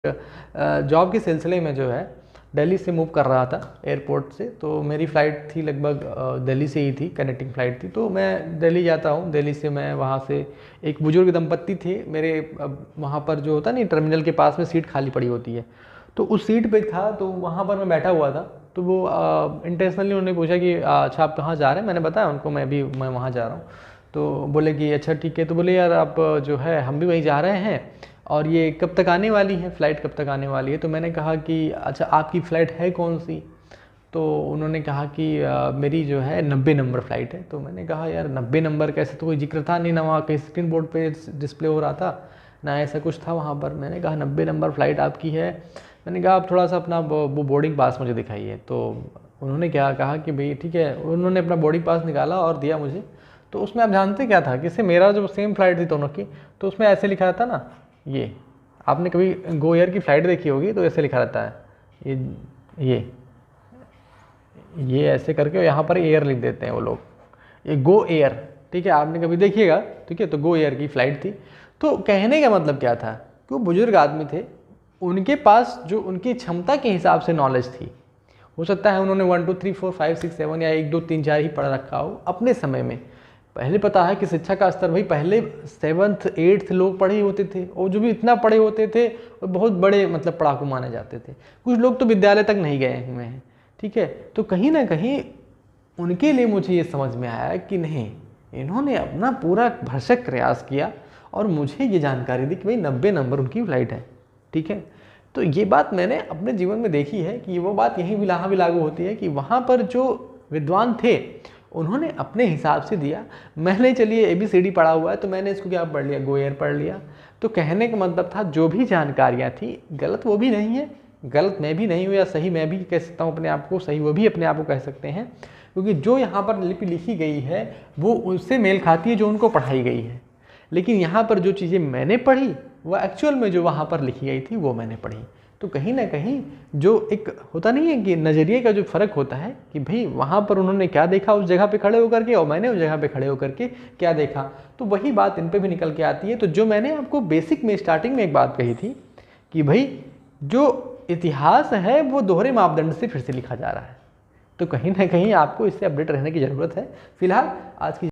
Job के सिलसिले में जो है दिल्ली से मूव कर रहा था एयरपोर्ट से। तो मेरी फ़्लाइट थी लगभग दिल्ली से ही थी, कनेक्टिंग फ़्लाइट थी। तो मैं दिल्ली जाता हूँ, दिल्ली से मैं वहाँ से एक बुजुर्ग दंपत्ति थे मेरे, वहाँ पर जो होता नहीं टर्मिनल के पास में सीट खाली पड़ी होती है, तो उस सीट पे था, तो वहाँ पर मैं बैठा हुआ था। तो वो इंटेंशनली उन्होंने पूछा कि अच्छा आप कहाँ जा रहे हैं। मैंने बताया उनको मैं वहाँ जा रहा हूँ। तो बोले कि अच्छा ठीक है। तो बोले यार आप जो है हम भी वहीं जा रहे हैं और ये कब तक आने वाली है, फ़्लाइट कब तक आने वाली है। तो मैंने कहा कि अच्छा आपकी फ़्लाइट है कौन सी। तो उन्होंने कहा कि मेरी जो है 90 नंबर फ़्लाइट है। तो मैंने कहा यार 90 नंबर का ऐसा तो कोई जिक्र था नहीं, ना वहाँ कहीं स्क्रीन बोर्ड पे डिस्प्ले हो रहा था, ना ऐसा कुछ था वहाँ पर। मैंने कहा 90 नंबर फ़्लाइट आपकी है। मैंने कहा आप थोड़ा सा अपना वो बोर्डिंग पास मुझे दिखाइए। तो उन्होंने क्या कहा कि भाई ठीक है, उन्होंने अपना बोर्डिंग पास निकाला और दिया मुझे। तो उसमें आप जानते क्या था कि इससे मेरा जो सेम फ़्लाइट थी दोनों की, तो उसमें ऐसे लिखा था ना, ये आपने कभी गो एयर की फ़्लाइट देखी होगी तो ऐसे लिखा रहता है, ये ऐसे करके यहाँ पर एयर लिख देते हैं वो लोग, ये गो एयर। ठीक है, आपने कभी देखिएगा। ठीक है, तो गो एयर की फ़्लाइट थी। तो कहने का मतलब क्या था कि वो बुजुर्ग आदमी थे, उनके पास जो उनकी क्षमता के हिसाब से नॉलेज थी। हो सकता है उन्होंने 1 2 3 4 5 6 7 या 1 2 3 4 ही पढ़ रखा हो अपने समय में। पहले पता है कि शिक्षा का स्तर भाई पहले 7th 8th लोग पढ़े ही होते थे, और जो भी इतना पढ़े होते थे वो बहुत बड़े मतलब पढ़ाकू माने जाते थे। कुछ लोग तो विद्यालय तक नहीं गए हुए हैं। ठीक है, तो कहीं ना कहीं उनके लिए मुझे ये समझ में आया कि नहीं, इन्होंने अपना पूरा भरसक प्रयास किया और मुझे ये जानकारी दी कि भाई 90 नंबर उनकी फ़्लाइट है। ठीक है, तो ये बात मैंने अपने जीवन में देखी है कि वो बात यहीं भी यहाँ भी लागू होती है कि वहाँ पर जो विद्वान थे उन्होंने अपने हिसाब से दिया। मैंने चलिए ABCD पढ़ा हुआ है तो मैंने इसको क्या पढ़ लिया, गो एयर पढ़ लिया। तो कहने का मतलब था जो भी जानकारियाँ थी गलत वो भी नहीं है, गलत मैं भी नहीं हूँ, या सही मैं भी कह सकता हूँ अपने आप को, सही वो भी अपने आप को कह सकते हैं, क्योंकि जो यहाँ पर लिपि लिखी गई है वो उससे मेल खाती है जो उनको पढ़ाई गई है। लेकिन यहाँ पर जो चीज़ें मैंने पढ़ी वो एक्चुअल में जो वहाँ पर लिखी गई थी वो मैंने पढ़ी। तो कहीं ना कहीं जो एक होता नहीं है कि नज़रिए का जो फ़र्क होता है कि भाई वहाँ पर उन्होंने क्या देखा उस जगह पे खड़े होकर के और मैंने उस जगह पे खड़े होकर के क्या देखा, तो वही बात इन पे भी निकल के आती है। तो जो मैंने आपको बेसिक में स्टार्टिंग में एक बात कही थी कि भाई जो इतिहास है वो दोहरे मापदंड से फिर से लिखा जा रहा है, तो कहीं ना कहीं आपको इससे अपडेट रहने की ज़रूरत है। फिलहाल आज की